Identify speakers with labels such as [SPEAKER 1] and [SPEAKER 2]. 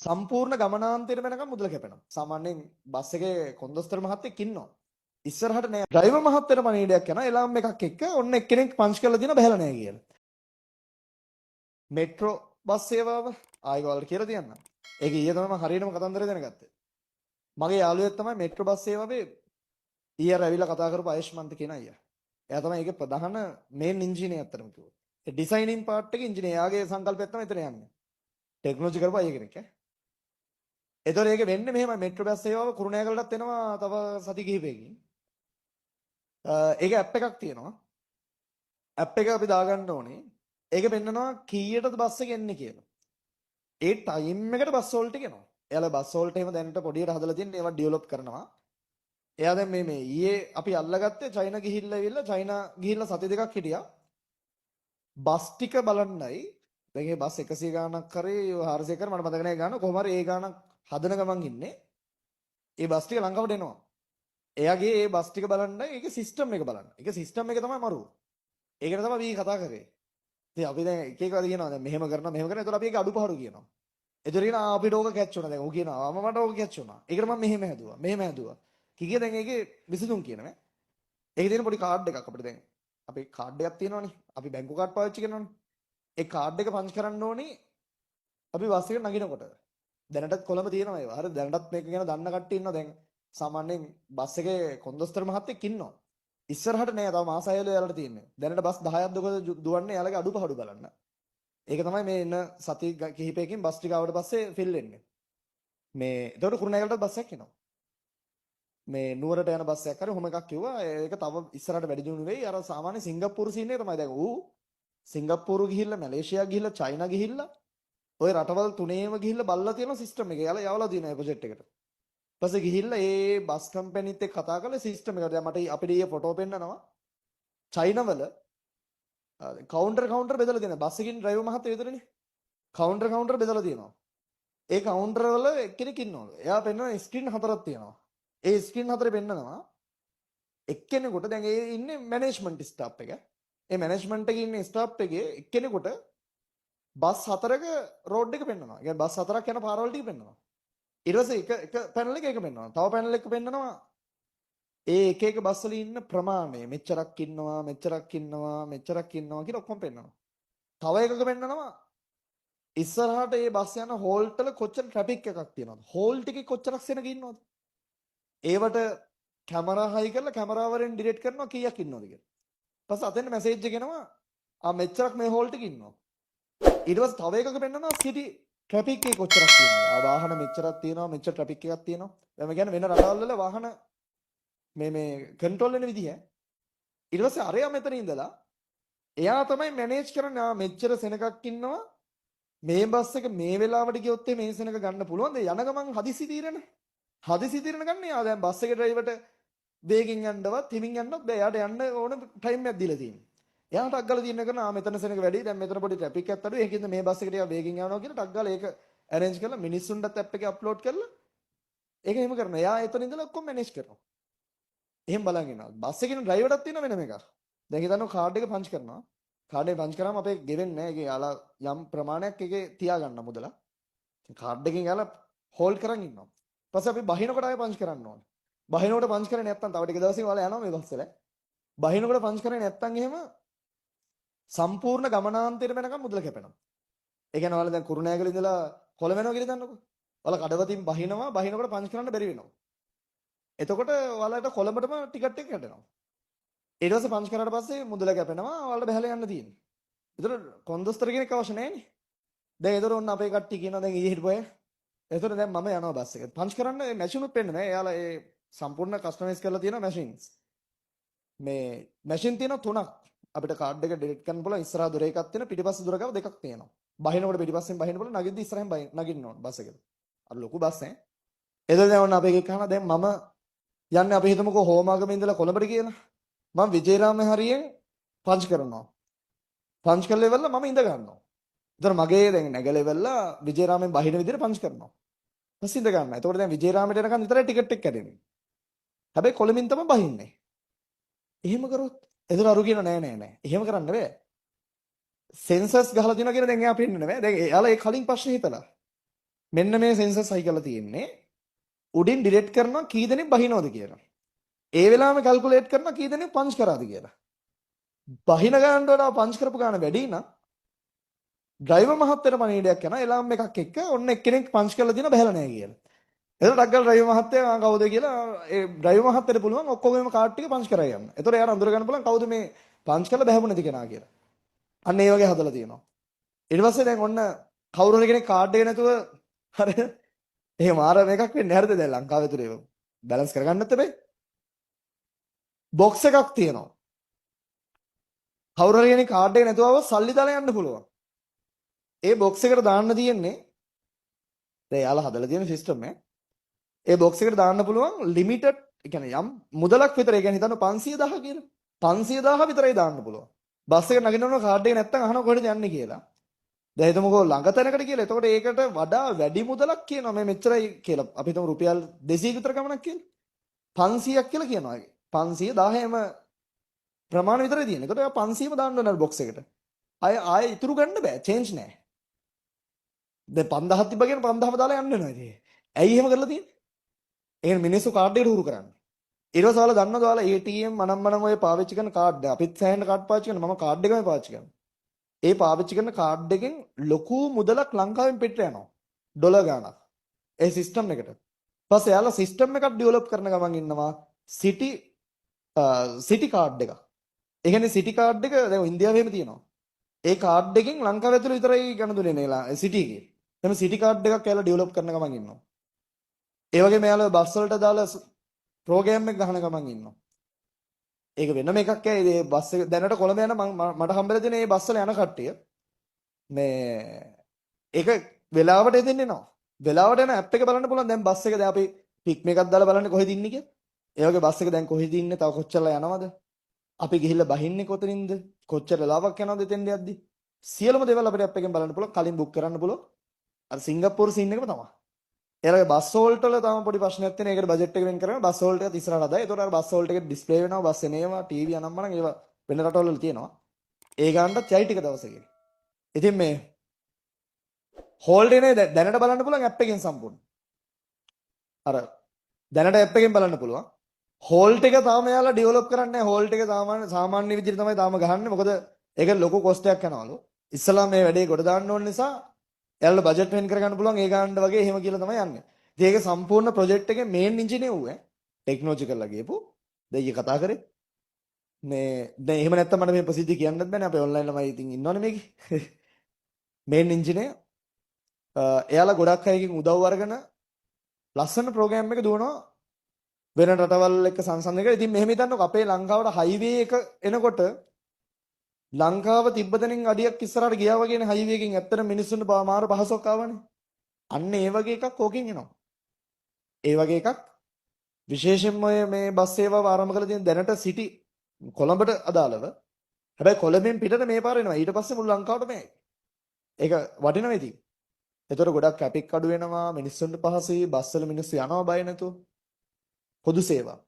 [SPEAKER 1] සම්පූර්ණ ගමනාන්තයට වෙනකම් මුදල කැපෙනවා. සාමාන්‍යයෙන් බස් එකේ කොන්දොස්තර මහත්තයෙක් ඉන්නවා. ඉස්සරහට නෑ ඩ්‍රයිවර් මහත්තයට පණිවිඩයක් යනවා එලාම් එකක් එක්ක ඔන්න එක්කෙනෙක් පංච් කරලා දින බහැලා නෑ කියලා. මෙට්‍රෝ බස් සේවාව ආයෙ ඔයාලට කියලා තියන්නම්. ඒක ඊයේ තමයි මම හරියටම කතන්දරය දැනගත්තේ. මගේ යාළුවෙක් තමයි මෙට්‍රෝ බස් සේවාවේ ඊයර ඇවිල්ලා කතා කරපු ආයුෂ්මන්ත කියන අයියා. එයා තමයි ඒකේ ප්‍රධාන මේන් ඉංජිනේර් අතරම කිව්වා. ඒ ඩිසයිනින් පාර්ට් එකේ ඉංජිනේර්. එයාගේ සංකල්පයක් තමයි එතන යන්නේ. ටෙක්නොලොජි කරපු අයියා කෙනෙක් ඈ. ඒතකොට ඒක වෙන්නේ මෙහෙමයි මෙට්‍රෝ බස් සේවාව කුරුණෑගලටත් එනවා තව සති කිහිපයකින්. ඒක ඇප් එකක් තියෙනවා. ඇප් එක අපි දාගන්න ඕනේ. ඒක පෙන්නනවා කීයටද බස් එක එන්නේ කියලා. ඒ ටයිම් එකට බස් වලට එනවා. එයාලා බස් වලට එහෙම දැනට පොඩියට හදලා තියෙන ඒවා ඩෙවලොප් කරනවා. එයා දැන් මේ ඊයේ අපි අල්ලගත්තේ චයිනා ගිහිල්ලා ඉවිල්ලා චයිනා ගිහිල්ලා සති දෙකක් හිටියා. බස් ටික බලන්නයි. දැන් මේ බස් 100 ගාණක් කරේ 400 කර මට මතක නැහැ ගාණ කොහොම හරි ඒ ගාණක් හදන ගමන් ඉන්නේ. ඒ බස් ටික ලංකාවට එනවා. එයාගේ ඒ බස් ටික බලන්නයි ඒකේ සිස්ටම් එක බලන්න. ඒක සිස්ටම් එක තමයි මරු. ඒකට තමයි අපි කතා කරේ. ඉතින් අපි දැන් එක එක වද කියනවා දැන් මෙහෙම කරනවා මෙහෙම කරනවා. ඒතකොට අපි ඒක අඩුපාඩු කියනවා. ඒතර කියනවා අපිට ඕක කැච් වුණා දැන්. ඌ කියනවා මට ඕක කැච් වුණා. ඒකට මම මෙහෙම හැදුවා. මෙහෙම හැදුවා. කිකිය දැන් ඒකේ විසඳුම් කියනවා. ඒකේ තියෙන පොඩි කාඩ් එකක් අපිට දැන් අපේ කාඩ් එකක් තියෙනවනේ. අපි බැංකු කාඩ් පාවිච්චි කරනවනේ. ඒ කාඩ් එක පංච් කරන්න ඕනේ අපි බස් එකට නගිනකොට. දැනටත් කොළඹ තියෙනවා ඒවා. හරි දැනටත් මේක ගැන දන්න කට්ටිය ඉන්නවා දැන්. සාමාන්‍යයෙන් බස් එකේ කොන්දොස්තර මහත්තයෙක් ඉන්නවා. ඉස්සරහට නෑ තව මාස 6 යාලට තියෙන්නේ. දැනට බස් 10ක් දුවන්නේ යාලගේ අඩුපාඩු බලන්න. ඒක තමයි මේ එන සති කිහිපයකින් බස් ටික ආවට පස්සේ ෆිල් වෙන්නේ. මේ එතකොට කුරුණෑගලට බස් එකක් එනවා. මේ නුවරට යන බස් එකක් හරි ඔහොම එකක් කිව්වා. ඒක තව ඉස්සරහට වැඩි දියුණු වෙයි. අර සාමාන්‍ය සිංගප්පූරු සීන් එක තමයි දැන් ඌ සිංගප්පූරු ගිහිල්ලා මැලේසියා ගිහිල්ලා චයිනා ගිහිල්ලා ওই රටවල් තුනේම ගිහිල්ලා බලලා තියෙන සිස්ටම් එක. යාලා යවලා තියෙන ඒ ප්‍රොජෙක්ට් එකට. ඊපස්සේ ගිහිල්ලා ඒ බස් කම්පැනිත් එක්ක කතා කරලා සිස්ටම් එකට දැන් මට අපිට ඊයේ ෆොටෝ පෙන්නනවා. චයිනා වල කවුන්ටර් බෙදලා තියෙනවා. බස් එකකින් ඩ්‍රයිවර් මහත්තයා විතරනේ. කවුන්ටර් බෙදලා තියෙනවා. ඒ කවුන්ටර් වල එක්කෙනෙක් ඉන්නවා. එයා පෙන්නන ස්ක්‍රීන් හතරක් තියෙනවා. ඒ ස්ක්‍රීන් හතරේ පෙන්නනවා එක්කෙනෙකුට දැන් ඒ ඉන්නේ මැනේජ්මන්ට් ස්ටාෆ් එක. ඒ මැනේජ්මන්ට් එකේ ඉන්නේ ස්ටාෆ් එකේ එක්කෙනෙකුට බස් හතරක රෝඩ් එක පෙන්නනවා. ඒ කියන්නේ බස් හතරක් යන පාරවල් ටික පෙන්නනවා. ඊට පස්සේ එක පැනල් එක පෙන්නනවා. තව පැනල් එක පෙන්නනවා ඒ එක එක බස් වල ඉන්න ප්‍රමාණය මෙච්චරක් ඉන්නවා කියලා ඔක්කොම පෙන්නනවා. තව එකක පෙන්නනවා ඉස්සරහට මේ බස් යන හෝල්ට් වල කොච්චර ට්‍රැෆික් එකක් තියෙනවද? හෝල්ට් එකේ කොච්චරක් සෙනග ඉන්නවද? ඒවට කැමරා හයි කරලා කැමරාවරෙන් ඩිරෙක්ට් කරනවා කීයක් ඉන්නවද කියලා. ඊපස්සේ අතෙන් මැසේජ් එක එනවා මෙච්චරක් මේ හෝල්ට් එකේ ඉන්නවා. ඊට පස්සේ තව එකක පෙන්නනවා සිටි ට්‍රැෆික් එක කොච්චරක් තියෙනවද? වාහන මෙච්චරක් තියෙනවා මෙච්චර ට්‍රැෆික් එකක් තියෙනවා. එතන කියන්නේ වෙන රටවල් වල වාහන මේ කන්ට්‍රෝල් වෙන විදිහ. ඊට පස්සේ අරයා මෙතන ඉඳලා එයා තමයි මැනේජ් කරන්නේ මෙච්චර සෙනගක් ඉන්නවා මේ බස් එක මේ වෙලාවට ගියොත් මේ සෙනග ගන්න පුළුවන්ද යන ගමන් හදිසි තීරණ ගන්න. යා දැන් බස් එකේ ඩ්‍රයිවර්ට වේගෙන් යන්නවත් හිමින් යන්නවත් බෑ. යාට යන්න ඕන ටයිම් එකක් දීලා තියෙනවා. එයාට ටක් ගාලා තියෙන කරන මෙතන සෙනග වැඩි දැන් මෙතන පොඩි ට්‍රැෆික් එකක් අඩුයි. ඒකින්ද මේ බස් එකට යා වේගෙන් යනවා කියලා ටක් ගාලා ඒක ඇරේන්ජ් කරලා මිනිස්සුන්ටත් ඇප් එකේ අප්ලෝඩ් කරලා ඒක එහෙම කරනවා. එයා එතන ඉඳලා ඔක්කොම මැනේජ් කරනවා. එහෙම බලන් ඉන්නවා. බස් එකේ ඩ්‍රයිවර්ටත් තියෙන වෙනම එකක්. දැන් හිතන්න කාඩ් එක පංච් කරනවා. කාඩ් එක පංච් කරාම අපේ ගෙවෙන්නේ නැහැ. ඒකේ යාලා යම් ප්‍රමාණයක් එකේ තියාගන්න මුදල. කාඩ් එකෙන් යාලා හෝල්ඩ් කරන් ඉන්නවා. ඊපස්සේ අපි බහිනකොට ආයෙ පංච් කරන්න ඕනේ. බහිනකොට පංච් කරේ නැත්නම් තව ටික දවසකින් ඔයාලා යනවා මේ බස් වල. බහිනකොට පංච් කරේ නැත්නම් එහෙම සම්පූර්ණ ගමනාන්තයට වෙනකම් මුදල කැපෙනවා. ඒ කියන්නේ ඔයාලා දැන් කුරුණෑගල ඉඳලා කොළඹ යනවා කියලා දන්නකො. ඔයාලා කඩවතින් බහිනකොට පංච් කරන්න බැරි වෙනවා. එතකොට ඔයාලට කොළඹටම ටිකට් එක කැඩෙනවා. ඊට පස්සේ පංච් කරාට පස්සේ මුදල කැපෙනවා. ඔයාලට බහැලා යන්න තියෙන්නේ. ඒතර කොන්දොස්තර කෙනෙක් අවශ්‍ය නැහැනේ. දැන් ඒතර ඔන්න අපේ කට්ටිය කියනවා දැන් ඊයේ හිටපොය. ඒතර දැන් මම යනවා බස් එකට. පංච් කරන්න මේ මැෂින් උත් පෙන්නේ නැහැ. එයාලා ඒ සම්පූර්ණ කස්ටමයිස් කරලා තියෙන මැෂින්ස්. මේ මැෂින් තියෙනවා 3ක්. අපිට කාඩ් එක ඩිලීට් කරන්න පුළුවන්. ඉස්සරහා දොර එකක් තියෙනවා. පිටිපස්ස දොර ගාව දෙකක් තියෙනවා. බහිනකොට පිටිපස්සෙන් බහින්න පුළුවන්. නගින්ද ඉස්සරහෙන් නගින්න ඕන බස් එකට. අර ලොකු බස් ඈ. එතකොට දැන් ඔන්න අපේ එකේ කහනවා දැන් මම යන්නේ අපි හිතමුකෝ හෝමාගම ඉඳලා කොළඹට කියලා. මම විජේරාම හරියෙන් පංච් කරනවා. පංච් කරලා ඉවරලා මම ඉඳ ගන්නවා. ඒතර මගේ දැන් නැගලා ඉවරලා විජේරාමෙන් බහින විදිහට පංච් කරනවා. ඊපස්සේ ඉඳ ගන්නවා. එතකොට දැන් විජේරාමයට එනකන් විතරයි ටිකට් එක කැඩෙන්නේ. හැබැයි කොළඹින් තමයි බහින්නේ. එහෙම කරොත් එතන අරු කියන නෑ. එහෙම කරන්න බෑ. සෙන්සර්ස් ගහලා තියෙනවා කියන දැන් එයා පෙන්නන්නේ නෑ. දැන් එයාලා ඒ කලින් ප්‍රශ්නේ හිතලා. මෙන්න මේ සෙන්සර්ස් හයි කරලා තියෙන්නේ උඩින් ඩිරෙක්ට් කරනවා කී දෙනෙක් බහිනවද කියලා. ඒ වෙලාවෙම කැල්කියුලේට් කරනවා කී දෙනෙක් පංච් කරාද කියලා. බහින ගානට වඩා පංච් කරපු ගාන වැඩි නම් ඩ්‍රයිවර් මහත්තයාට පණිවිඩයක් යනවා එලාම් එකක් එක්ක ඔන්න එක්කෙනෙක් පංච් කරලා දින බහැලා නැහැ කියලා. එතකොට ඩග්ගල් ඩ්‍රයිවර් මහත්තයා කවුද කියලා ඒ ඩ්‍රයිවර් මහත්තයාට පුළුවන් ඔක්කොගේම කාඩ් ටික පංච් කරලා යන්න. එතකොට එයාට අඳුර ගන්න පුළුවන් කවුද මේ පංච් කරලා බහැපු නැති කෙනා කියලා. අන්න ඒ වගේ හදලා තියෙනවා. ඊට පස්සේ දැන් ඔන්න කවුරු හරි කෙනෙක් කාඩ් එක නැතුව හරිද? එහෙම ආර මේකක් වෙන්නේ හරිද දැන් ලංකාවේ තුර ඒක බැලන්ස් කරගන්නත් බෑ. බොක්ස් එකක් තියෙනවා. කවුරු හරි කෙනෙක් කාඩ් එක නැතුව આવොත් සල්ලි දාලා යන්න පුළුවන්. ඒ බොක්ස් එකට දාන්න තියෙන්නේ දැන් යාලා හදලා තියෙන සිස්ටම් එක. ඒ බොක්ස් එකට දාන්න පුළුවන් ලිමිටඩ් ඒ කියන්නේ යම් මුදලක් විතර ඒ කියන්නේ හිතන්න 500,000 කියලා. 500,000 විතරයි දාන්න පුළුවන්. බස් එක නගිනවන කාඩ් එක නැත්තම් අහනවා කොහෙද යන්නේ කියලා. දැන් හිතමුකෝ ළඟ තැනකට කියලා. එතකොට ඒකට වඩා වැඩි මුදලක් කියනවා මේ මෙච්චරයි කියලා. අපි හිතමු රුපියල් 200 විතර ගමනක් කියලා. 500ක් කියලා කියනවා. 500 1000ම ප්‍රමාණ විතරයි තියෙන්නේ. එතකොට එයා 500ම දාන්න ඕන බොක්ස් එකට. ආයෙ ඉතුරු ගන්න බෑ. චේන්ජ් නෑ. දැන් 5000ක් තිබ්බ කියන 5000ම දාලා යන්න වෙනවා ඉතින්. ඇයි එහෙම කරලා තියෙන්නේ? ඒ කියන්නේ මිනිස්සු කාඩ් එකට හුරු කරන්නේ. ඊට පස්සේ ඔයාලා දන්නවද ඔයාලා ATM මනම් ඔය පාවිච්චි කරන කාඩ් අපිත් සෑහෙන කාඩ් පාවිච්චි කරනවා. මම කාඩ් එකමයි පාවිච්චි කරන්නේ. ඒ පාවිච්චි කරන කාඩ් එකෙන් ලොකු මුදලක් ලංකාවෙන් පිට යනවා. ඩොලර් ගාණක්. ඒ සිස්ටම් එකට. ඊපස්සේ යාලා සිස්ටම් එකක් ඩෙවලොප් කරන ගමන් ඉන්නවා සිටි කාඩ් එක. ඒ කියන්නේ සිටි කාඩ් එක දැන් ඉන්දියාවේම තියෙනවා. ඒ කාඩ් එකෙන් ලංකාව ඇතුළේ විතරයි ගණන් දුන්නේ නේ සිටි එකේ. එතන සිටි කාඩ් එකක් යාලා ඩෙවලොප් කරන ගමන් ඉන්නවා. ඒ වගේම යාලා බස් වලට දාලා ප්‍රෝග්‍රෑම් එක ගහන ගමන් ඉන්නවා. ඒක වෙනම එකක් ඇයි මේ බස් එක දැනට කොළඹ යන මට හම්බෙලා තියෙන මේ බස් වල යන කට්ටිය මේ ඒක වෙලාවට එදෙන්නේ නෝ. වෙලාවට යන ඇප් එක බලන්න පුළුවන් දැන් බස් එක දැන් අපි පික් මේකක් දාලා බලන්නේ කොහෙද ඉන්නේ කියලා. ඒ වගේ බස් එක දැන් කොහෙද ඉන්නේ තව කොච්චරලා යනවද? අපි ගිහිල්ලා බහින්නේ කොතනින්ද? කොච්චර වෙලාවක් යනවද එතෙන්ද යද්දි? සියලුම දේවල් අපිට ඇප් එකෙන් බලන්න පුළුවන්. කලින් බුක් කරන්න පුළුවන්. අර සිංගප්පූරු සීන් එකම තමයි. එයාලගේ බස් වෝල්ට් වල තාම පොඩි ප්‍රශ්නයක් තියෙන. ඒකට බජට් එක වෙන් කරගෙන බස් වෝල්ට් එකත් ඉස්සරහට හදායි. ඒතකොට අර බස් වෝල්ට් එකේ ඩිස්ප්ලේ වෙනවා, බස් එනේවා, ටීවී අනම්මනම් ඒවා වෙන රටවල වල තියෙනවා. ඒ ගන්නත් යයි ටික දවසකින්. ඉතින් මේ හෝල්ඩ් එනේ දැනට බලන්න පුළුවන් ඇප් එකෙන් සම්පූර්ණ. අර දැනට ඇප් එකෙන් බලන්න පුළුවන්. හෝල්ට් එක තාම යාලා ඩෙවලොප් කරන්නේ නැහැ. හෝල්ට් එක සාමාන්‍ය විදිහට තමයි තාම ගහන්නේ. මොකද ඒක ලොකු කොස්ට් එකක් යනවලු. ඉස්සලා මේ වැඩේ කොට දාන්න ඕන නිසා එයාලා බජට් වෙන් කරගන්න පුළුවන් ඒ ගානට වගේ එහෙම කියලා තමයි යන්නේ. ඉතින් ඒක සම්පූර්ණ ප්‍රොජෙක්ට් එකේ මේන් ඉන්ජිනේර ඌ ටෙක්නොලොජි කරලා ගියපු. දෙයිය කතා කරේ. මේ දැන් එහෙම නැත්තම් මට මේ ප්‍රසිද්ධිය කියන්නත් බෑනේ. අපි ඔන්ලයින් ළමයි ඉතින් ඉන්නවනේ මේකේ. මේන් ඉන්ජිනේර එයාලා ගොඩක් අයකින් උදව් අරගෙන ලස්සන ප්‍රෝග්‍රෑම් එක දුවනවා වෙන රටවල් එක්ක සංසන්දනය කරලා. ඉතින් මෙහෙම හිතන්නකො අපේ ලංකාවට හයිවේ එක එනකොට ලංකාව තිබ්බතෙනින් අඩියක් ඉස්සරහට ගියා වගේනේ හයිවේ එකෙන් ඇත්තට මිනිස්සුන්ට මාර පහසක් ආවනේ. අන්න ඒ වගේ එකක් ඕකෙන් එනවා. ඒ වගේ එකක් විශේෂයෙන්ම මේ බස් සේවාව ආරම්භ කරලා තියෙන දැනට සිටි කොළඹට අදාළව. හැබැයි කොළඹෙන් පිටට මේ පාර එනවා. ඊට පස්සේ මුළු ලංකාවට මේයි. ඒක වටිනවා ඉතින්. ඒතර ගොඩක් ට්‍රැෆික් අඩු වෙනවා, මිනිස්සුන්ට පහසුයි, බස් වල මිනිස්සු යනවා බය නැතුව. පොදු සේවා.